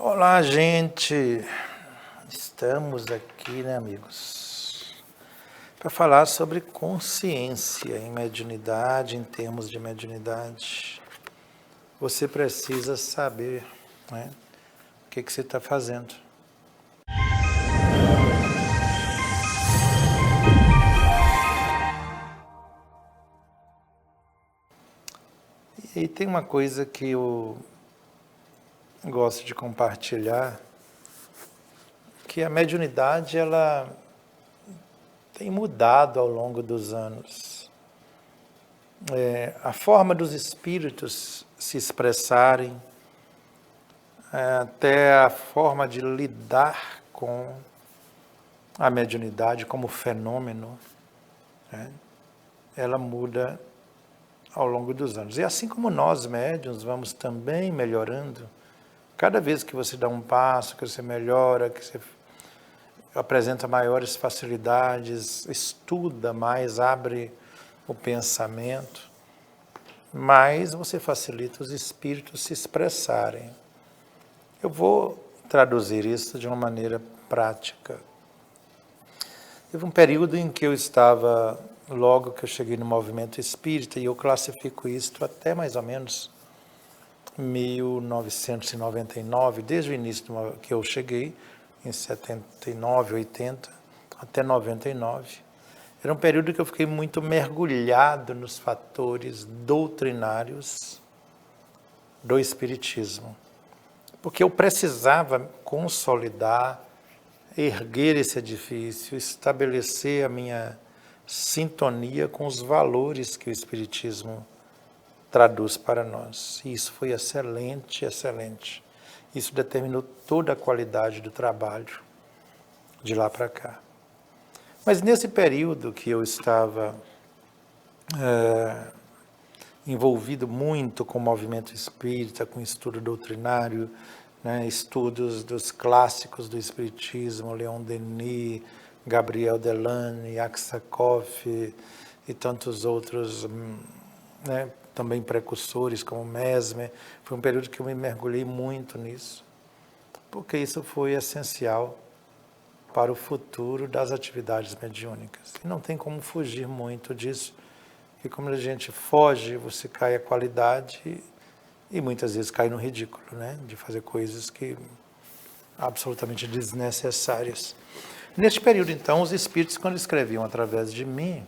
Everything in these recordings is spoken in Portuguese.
Olá, gente! Estamos aqui, né, amigos, para falar sobre consciência em mediunidade, em termos de mediunidade. Você precisa saber, né, o que você está fazendo. E tem uma coisa que eu gosto de compartilhar, que a mediunidade ela tem mudado ao longo dos anos. A forma dos espíritos se expressarem, até a forma de lidar com a mediunidade como fenômeno, né, ela muda ao longo dos anos. E assim como nós médiuns vamos também melhorando, cada vez que você dá um passo, que você melhora, que você apresenta maiores facilidades, estuda mais, abre o pensamento, mais você facilita os espíritos se expressarem. Eu vou traduzir isso de uma maneira prática. Teve um período em que eu estava, logo que eu cheguei no movimento espírita, e eu classifico isto até mais ou menos 1999, desde o início que eu cheguei, em 79, 80, até 99. Era um período que eu fiquei muito mergulhado nos fatores doutrinários do Espiritismo, porque eu precisava consolidar, erguer esse edifício, estabelecer a minha sintonia com os valores que o Espiritismo traduz para nós. E isso foi excelente, excelente. Isso determinou toda a qualidade do trabalho de lá para cá. Mas nesse período que eu estava envolvido muito com o movimento espírita, com estudo doutrinário, né, estudos dos clássicos do Espiritismo, Leon Denis, Gabriel Delane, Aksakoff e tantos outros, né, também precursores como Mesmer. Foi um período que eu me mergulhei muito nisso, porque isso foi essencial para o futuro das atividades mediúnicas. E não tem como fugir muito disso, porque como a gente foge, você cai a qualidade e muitas vezes cai no ridículo, né? De fazer coisas que absolutamente desnecessárias. Neste período, então, os espíritos, quando escreviam através de mim,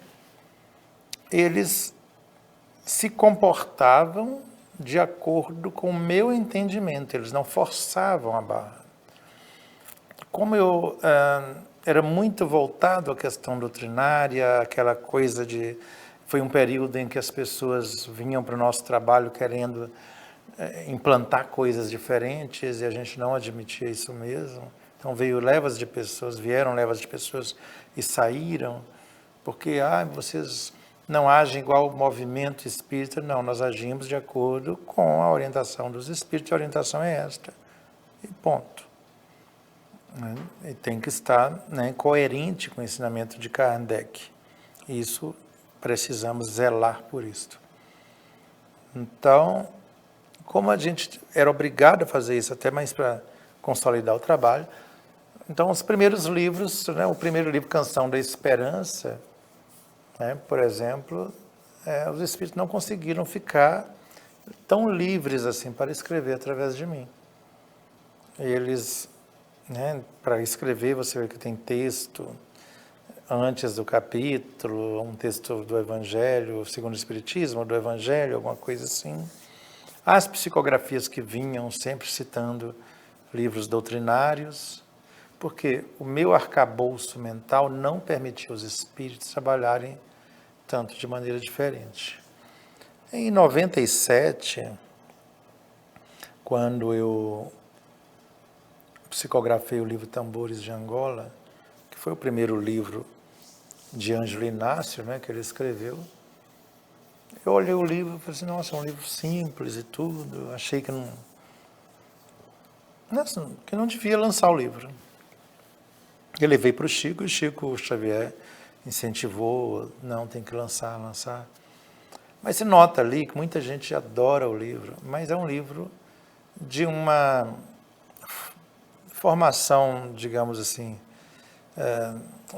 eles se comportavam de acordo com o meu entendimento, eles não forçavam a barra. Como eu era muito voltado à questão doutrinária, aquela coisa de... Foi um período em que as pessoas vinham para o nosso trabalho querendo implantar coisas diferentes e a gente não admitia isso mesmo. Então vieram levas de pessoas e saíram, porque vocês não agem igual o movimento espírita. Não, nós agimos de acordo com a orientação dos espíritos, a orientação é esta, e ponto. E tem que estar, né, coerente com o ensinamento de Kardec. Isso, precisamos zelar por isso. Então, como a gente era obrigado a fazer isso, até mais para consolidar o trabalho, então os primeiros livros, né, o primeiro livro, Canção da Esperança, né, por exemplo, os espíritos não conseguiram ficar tão livres assim para escrever através de mim. Eles, né, para escrever, você vê que tem texto antes do capítulo, um texto do Evangelho, segundo o Espiritismo, do Evangelho, alguma coisa assim. As psicografias que vinham sempre citando livros doutrinários, porque o meu arcabouço mental não permitia os espíritos trabalharem tanto de maneira diferente. Em 97, quando eu psicografei o livro Tambores de Angola, que foi o primeiro livro de Ângelo Inácio, né, que ele escreveu, eu olhei o livro e falei assim, nossa, é um livro simples e tudo, achei que não devia lançar o livro. Eu levei para o Chico, e o Chico Xavier incentivou, não, tem que lançar. Mas se nota ali que muita gente adora o livro, mas é um livro de uma formação, digamos assim,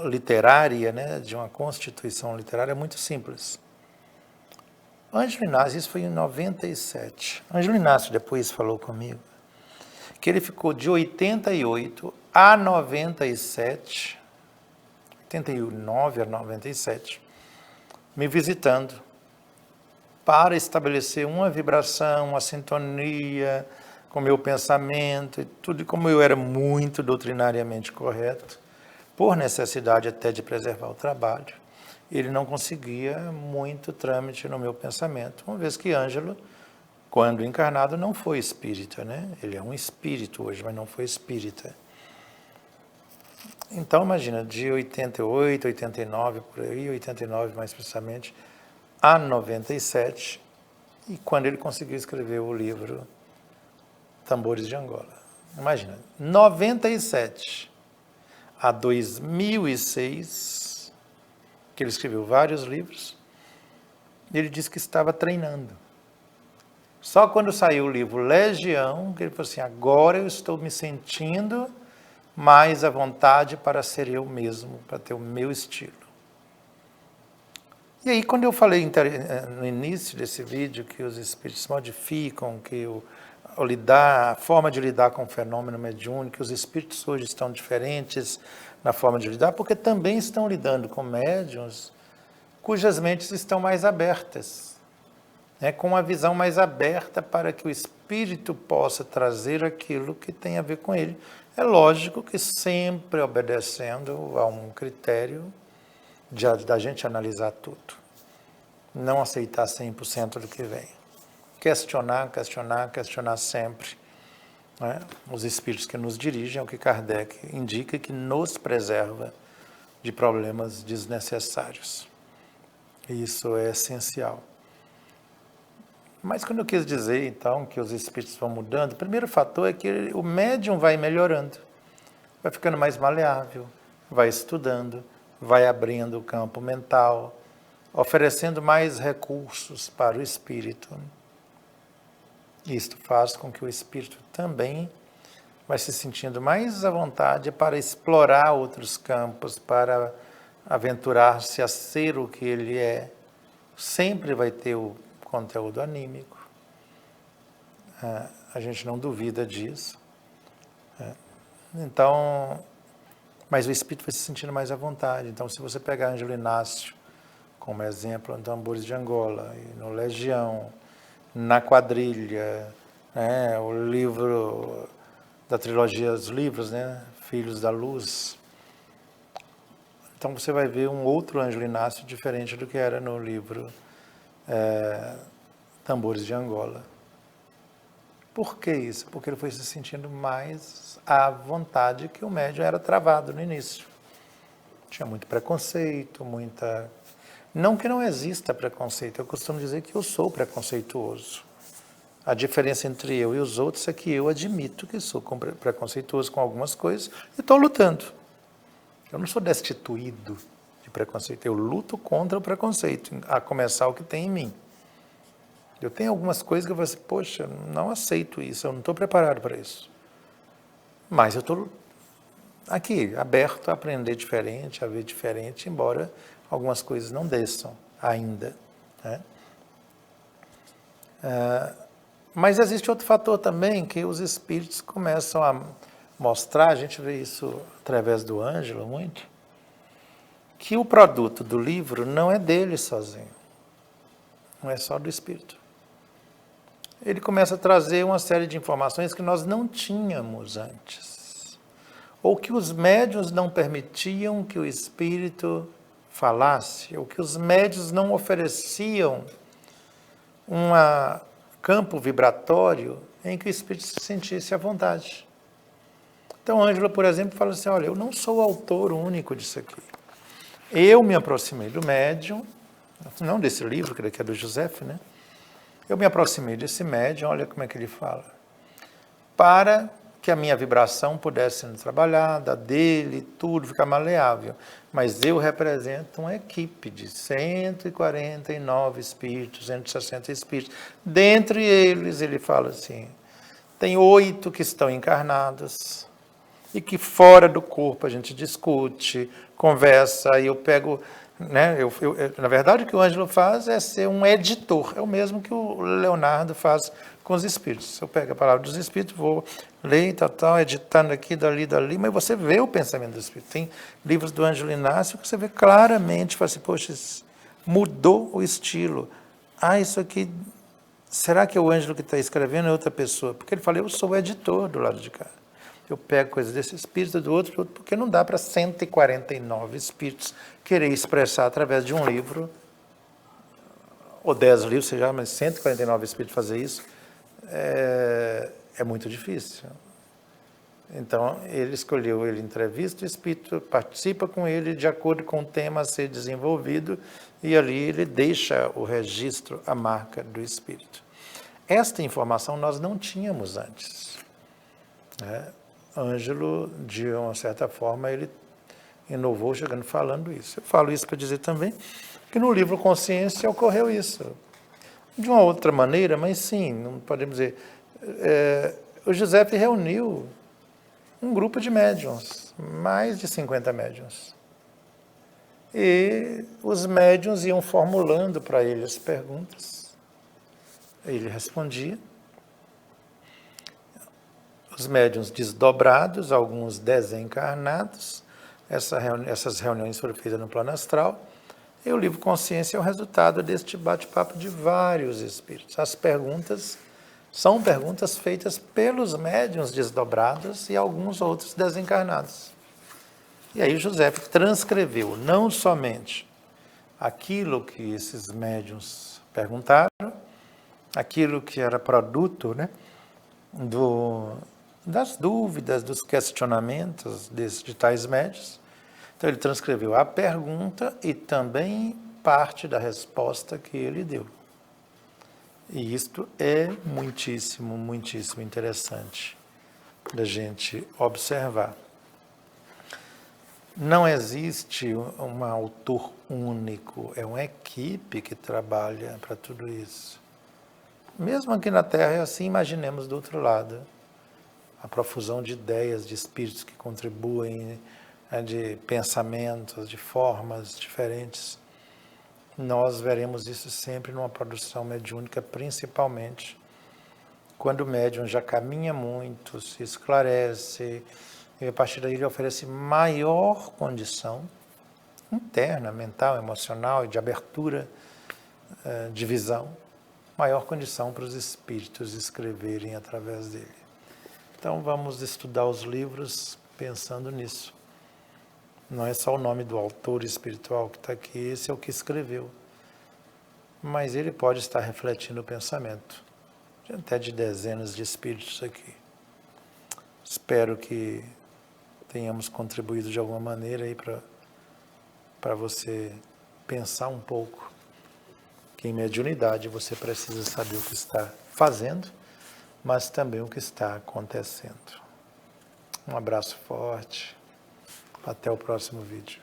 literária, né, de uma constituição literária é muito simples. Ângelo Inácio, isso foi em 97. Ângelo Inácio depois falou comigo que ele ficou de 88 a 97, 89 a 97, me visitando para estabelecer uma vibração, uma sintonia com o meu pensamento e tudo. E como eu era muito doutrinariamente correto, por necessidade até de preservar o trabalho, ele não conseguia muito trâmite no meu pensamento, uma vez que Ângelo, quando encarnado, não foi espírita, né? Ele é um espírito hoje, mas não foi espírita. Então, imagina, de 88, 89, por aí, 89 mais precisamente, a 97, e quando ele conseguiu escrever o livro Tambores de Angola. Imagina, 97 a 2006, que ele escreveu vários livros, ele disse que estava treinando. Só quando saiu o livro Legião, que ele falou assim, agora eu estou me sentindo mais à vontade para ser eu mesmo, para ter o meu estilo. E aí, quando eu falei no início desse vídeo que os espíritos modificam, que a forma de lidar com o fenômeno mediúnico, que os espíritos hoje estão diferentes na forma de lidar, porque também estão lidando com médiuns cujas mentes estão mais abertas, né, com uma visão mais aberta para que o espírito possa trazer aquilo que tem a ver com ele. É lógico que sempre obedecendo a um critério da gente analisar tudo. Não aceitar 100% do que vem. Questionar sempre. Né? Os espíritos que nos dirigem, é o que Kardec indica, que nos preserva de problemas desnecessários. Isso é essencial. Mas quando eu quis dizer, então, que os espíritos vão mudando, o primeiro fator é que o médium vai melhorando, vai ficando mais maleável, vai estudando, vai abrindo o campo mental, oferecendo mais recursos para o espírito. Isto faz com que o espírito também vai se sentindo mais à vontade para explorar outros campos, para aventurar-se a ser o que ele é. Sempre vai ter o conteúdo anímico. A gente não duvida disso. Então, mas o espírito vai se sentindo mais à vontade. Então, se você pegar Ângelo Inácio como exemplo, no Tambores de Angola, no Legião, na Quadrilha, né, o livro da trilogia, os livros, né, Filhos da Luz. Então você vai ver um outro Ângelo Inácio diferente do que era no livro Tambores de Angola. Por que isso? Porque ele foi se sentindo mais à vontade, que o médium era travado no início. Tinha muito preconceito, muita... Não que não exista preconceito, eu costumo dizer que eu sou preconceituoso. A diferença entre eu e os outros é que eu admito que sou preconceituoso com algumas coisas e estou lutando. Eu não sou destituído de preconceito, eu luto contra o preconceito, a começar o que tem em mim. Eu tenho algumas coisas que eu vou assim, poxa, não aceito isso, eu não estou preparado para isso. Mas eu estou aqui, aberto a aprender diferente, a ver diferente, embora algumas coisas não desçam ainda. Né? Mas existe outro fator também, que os espíritos começam a mostrar, a gente vê isso através do Ângelo muito, que o produto do livro não é dele sozinho, não é só do espírito. Ele começa a trazer uma série de informações que nós não tínhamos antes, ou que os médiuns não permitiam que o espírito falasse, ou que os médiuns não ofereciam um campo vibratório em que o espírito se sentisse à vontade. Então, Ângelo, por exemplo, fala assim, olha, eu não sou o autor único disso aqui. Eu me aproximei do médium, não desse livro, que é do José, né? Eu me aproximei desse médium, olha como é que ele fala, para que a minha vibração pudesse ser trabalhada, dele, tudo, ficar maleável. Mas eu represento uma equipe de 149 espíritos, 160 espíritos. Dentre eles, ele fala assim, tem 8 que estão encarnados, e que fora do corpo a gente discute, conversa, e eu pego, né? Na verdade, o que o Ângelo faz é ser um editor, é o mesmo que o Leonardo faz com os espíritos. Eu pego a palavra dos espíritos, vou ler, tal, editando aqui, dali, mas você vê o pensamento do espírito. Tem livros do Ângelo Inácio que você vê claramente, fala assim, poxa, mudou o estilo. Isso aqui, será que é o Ângelo que está escrevendo ou é outra pessoa? Porque ele fala, eu sou o editor do lado de cá. Eu pego coisas desse espírito, do outro, porque não dá para 149 espíritos querer expressar através de um livro, ou 10 livros, seja, mas 149 espíritos fazer isso, é muito difícil. Então, ele escolheu, ele entrevista o espírito, participa com ele de acordo com o tema a ser desenvolvido, e ali ele deixa o registro, a marca do espírito. Esta informação nós não tínhamos antes, né? Ângelo, de uma certa forma, ele inovou chegando falando isso. Eu falo isso para dizer também que no livro Consciência ocorreu isso. De uma outra maneira, mas sim, não podemos dizer. O Giuseppe reuniu um grupo de médiuns, mais de 50 médiuns. E os médiuns iam formulando para ele as perguntas. Ele respondia. Os médiuns desdobrados, alguns desencarnados, essas reuniões foram feitas no plano astral, e o livro Consciência é o resultado deste bate-papo de vários espíritos. As perguntas são perguntas feitas pelos médiuns desdobrados e alguns outros desencarnados. E aí José transcreveu não somente aquilo que esses médiuns perguntaram, aquilo que era produto, né, das dúvidas, dos questionamentos de tais médiuns. Então ele transcreveu a pergunta e também parte da resposta que ele deu. E isto é muitíssimo, muitíssimo interessante da gente observar. Não existe um autor único, é uma equipe que trabalha para tudo isso. Mesmo aqui na Terra é assim, imaginemos do outro lado. A profusão de ideias, de espíritos que contribuem, né, de pensamentos, de formas diferentes. Nós veremos isso sempre numa produção mediúnica, principalmente quando o médium já caminha muito, se esclarece, e a partir daí ele oferece maior condição interna, mental, emocional e de abertura de visão, maior condição para os espíritos escreverem através dele. Então vamos estudar os livros pensando nisso. Não é só o nome do autor espiritual que está aqui, esse é o que escreveu. Mas ele pode estar refletindo o pensamento, até de dezenas de espíritos aqui. Espero que tenhamos contribuído de alguma maneira aí para você pensar um pouco que em mediunidade você precisa saber o que está fazendo, mas também o que está acontecendo. Um abraço forte. Até o próximo vídeo.